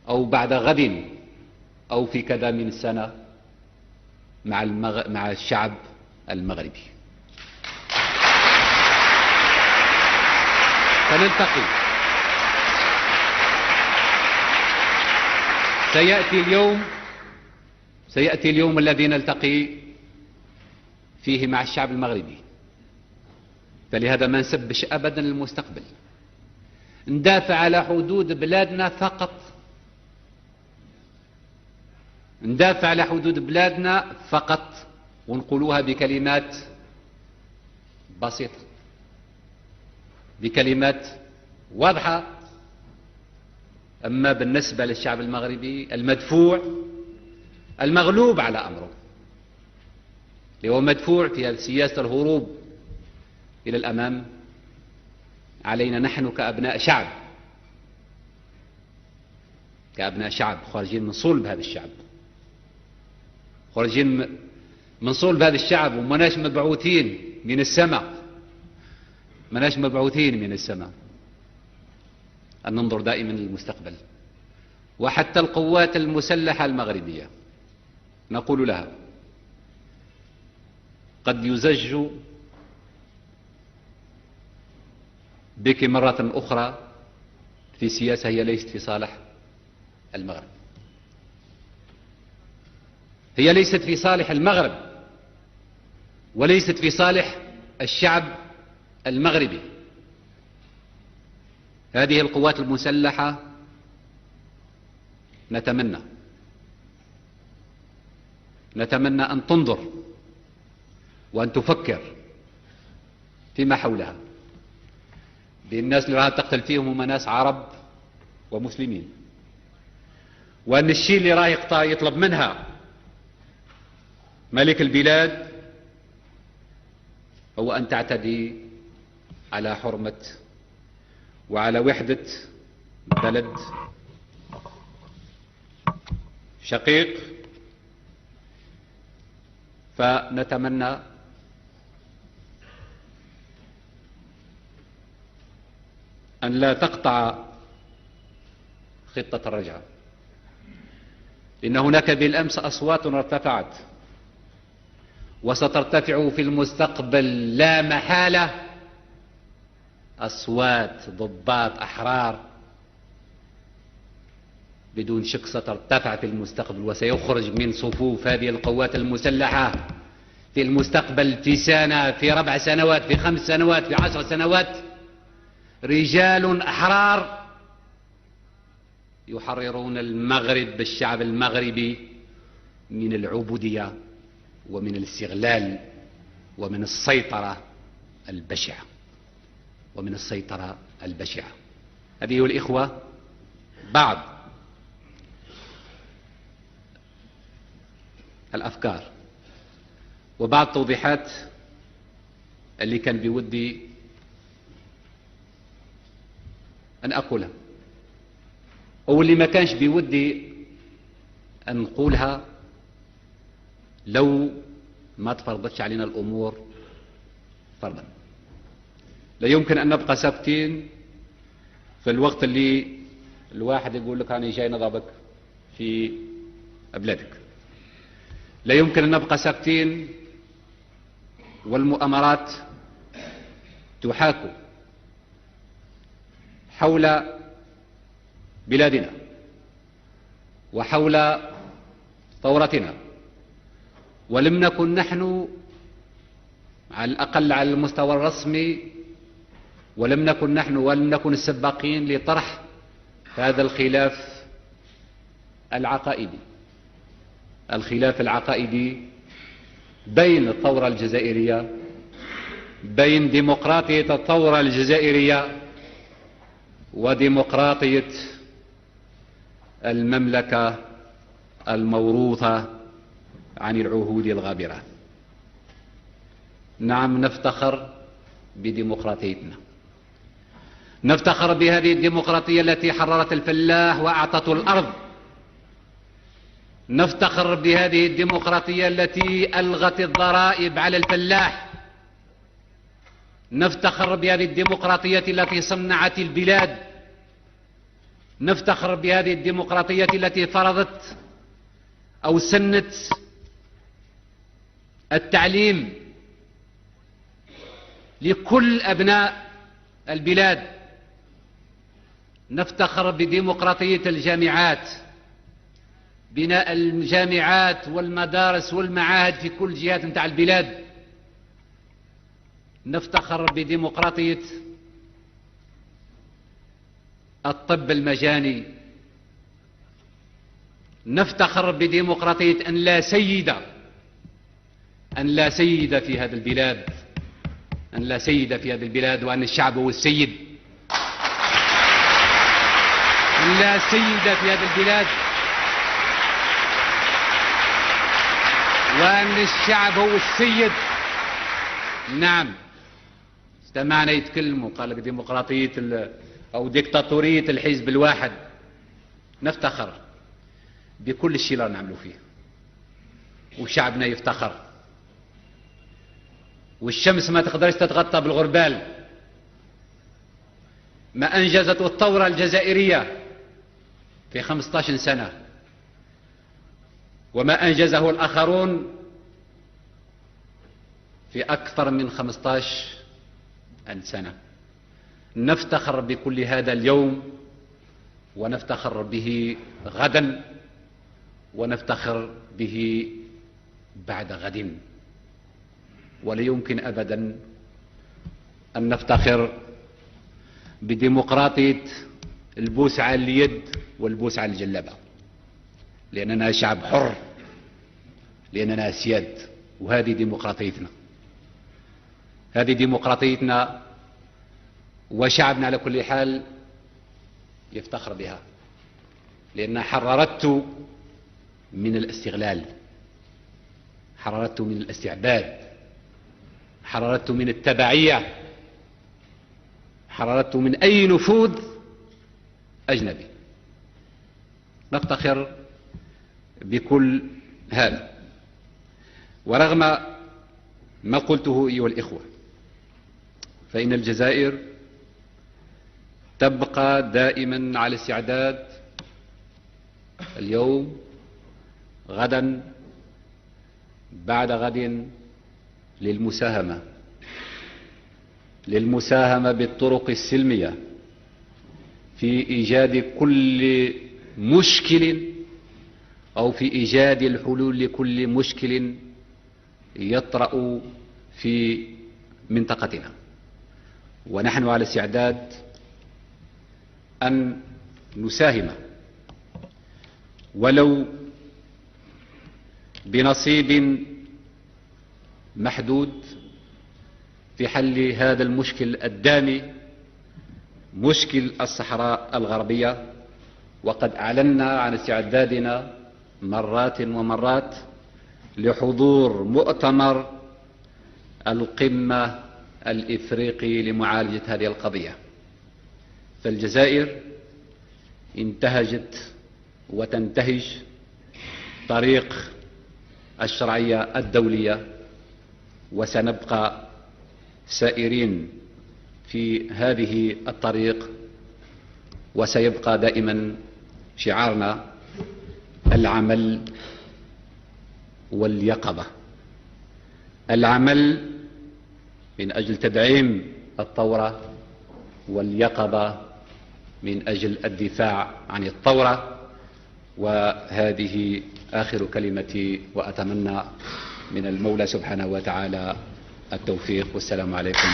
أو بعد غد أو في كذا من سنة مع الشعب المغربي. فنلتقي. سيأتي اليوم الذي نلتقي فيه مع الشعب المغربي. فلهذا ما نسبش أبدا المستقبل، ندافع على حدود بلادنا فقط، ندافع على حدود بلادنا فقط، ونقولوها بكلمات بسيطة، بكلمات واضحة. أما بالنسبة للشعب المغربي المدفوع المغلوب على أمره، اللي هو مدفوع في سياسة الهروب إلى الأمام، علينا نحن كأبناء شعب خارجين من صلب هذا الشعب، خارجين من صلب هذا الشعب، ومناش مبعوثين من السماء، مناش مبعوثين من السماء، أن ننظر دائما للمستقبل. وحتى القوات المسلحة المغربية نقول لها قد يزج بك مرة أخرى في سياسة هي ليست في صالح المغرب، هي ليست في صالح المغرب، وليست في صالح الشعب المغربي. هذه القوات المسلحة نتمنى أن تنظر وأن تفكر فيما حولها، بالناس اللي راها تقتل فيهم هم ناس عرب ومسلمين، وأن الشيء اللي راه يطلب منها ملك البلاد هو أن تعتدي على حرمة وعلى وحدة بلد شقيق. فنتمنى أن لا تقطع خطة الرجعة، لأن هناك بالأمس أصوات ارتفعت وسترتفع في المستقبل لا محالة، أصوات ضباط أحرار بدون شك سترتفع في المستقبل، وسيخرج من صفوف هذه القوات المسلحة في المستقبل، في سنة، في 4 سنوات، في 5 سنوات، في 10 سنوات، رجال أحرار يحررون المغرب بالشعب المغربي من العبودية ومن الاستغلال ومن السيطرة البشعة، هذه هو الإخوة بعض الأفكار وبعض التوضيحات اللي كان بودي أن أقولها، أو اللي ما كانش بودي أن نقولها لو ما تفرضتش علينا الأمور فرضا. لا يمكن أن نبقى ساكتين في الوقت اللي الواحد يقول لك أنا جاي نضربك في بلادك، لا يمكن أن نبقى ساكتين والمؤامرات تحاك حول بلادنا وحول ثورتنا، ولم نكن نحن على الأقل على المستوى الرسمي ولم نكن السباقين لطرح هذا الخلاف العقائدي بين الثورة الجزائرية، بين ديمقراطية الثورة الجزائرية وديمقراطية المملكة الموروثة عن العهود الغابرة. نعم، نفتخر بديمقراطيتنا، نفتخر بهذه الديمقراطية التي حررت الفلاح وأعطته الأرض، نفتخر بهذه الديمقراطية التي ألغت الضرائب على الفلاح، نفتخر بهذه الديمقراطية التي صنعت البلاد، نفتخر بهذه الديمقراطية التي فرضت أو سنت التعليم لكل أبناء البلاد. نفتخر بديمقراطية الجامعات، بناء الجامعات والمدارس والمعاهد في كل جهات متاع البلاد. نفتخر بديمقراطية الطب المجاني. نفتخر بديمقراطية أن لا سيد في هذا البلاد، أن لا سيد في هذه البلاد، وأن الشعب هو السيد. أن لا سيد في هذه البلاد، وأن الشعب هو السيد. نعم، استمعنا يتكلموا قال لك ديمقراطية أو ديكتاتورية الحزب الواحد. نفتخر بكل الشيء اللي نعملوا فيه، وشعبنا يفتخر. والشمس ما تقدرش تتغطى بالغربال. ما أنجزته الثورة الجزائرية في 15 سنة وما أنجزه الآخرون في أكثر من 15 سنة. نفتخر بكل هذا اليوم، ونفتخر به غدا، ونفتخر به بعد غد. ولا يمكن أبدا أن نفتخر بديمقراطية البوس على اليد والبوس على الجلابة، لأننا شعب حر، لأننا أسياد. وهذه ديمقراطيتنا، هذه ديمقراطيتنا، وشعبنا على كل حال يفتخر بها، لأنها حررته من الاستغلال، حررته من الاستعباد، حررته من التبعية، حررته من أي نفوذ أجنبي. نفتخر بكل هذا. ورغم ما قلته أيها الإخوة، فإن الجزائر تبقى دائما على استعداد اليوم، غدا، بعد غد، للمساهمة بالطرق السلمية في إيجاد كل مشكل أو في إيجاد الحلول لكل مشكل يطرأ في منطقتنا. ونحن على استعداد أن نساهم ولو بنصيب محدود في حل هذا المشكل الدامي، مشكل الصحراء الغربية. وقد أعلنا عن استعدادنا مرات ومرات لحضور مؤتمر القمة الإفريقي لمعالجة هذه القضية. فالجزائر انتهجت وتنتهج طريق الشرعية الدولية، وسنبقى سائرين في هذه الطريق، وسيبقى دائما شعارنا العمل واليقظة. العمل من أجل تدعيم الثورة، واليقظة من أجل الدفاع عن الثورة. وهذه آخر كلمتي، وأتمنى من المولى سبحانه وتعالى التوفيق. والسلام عليكم.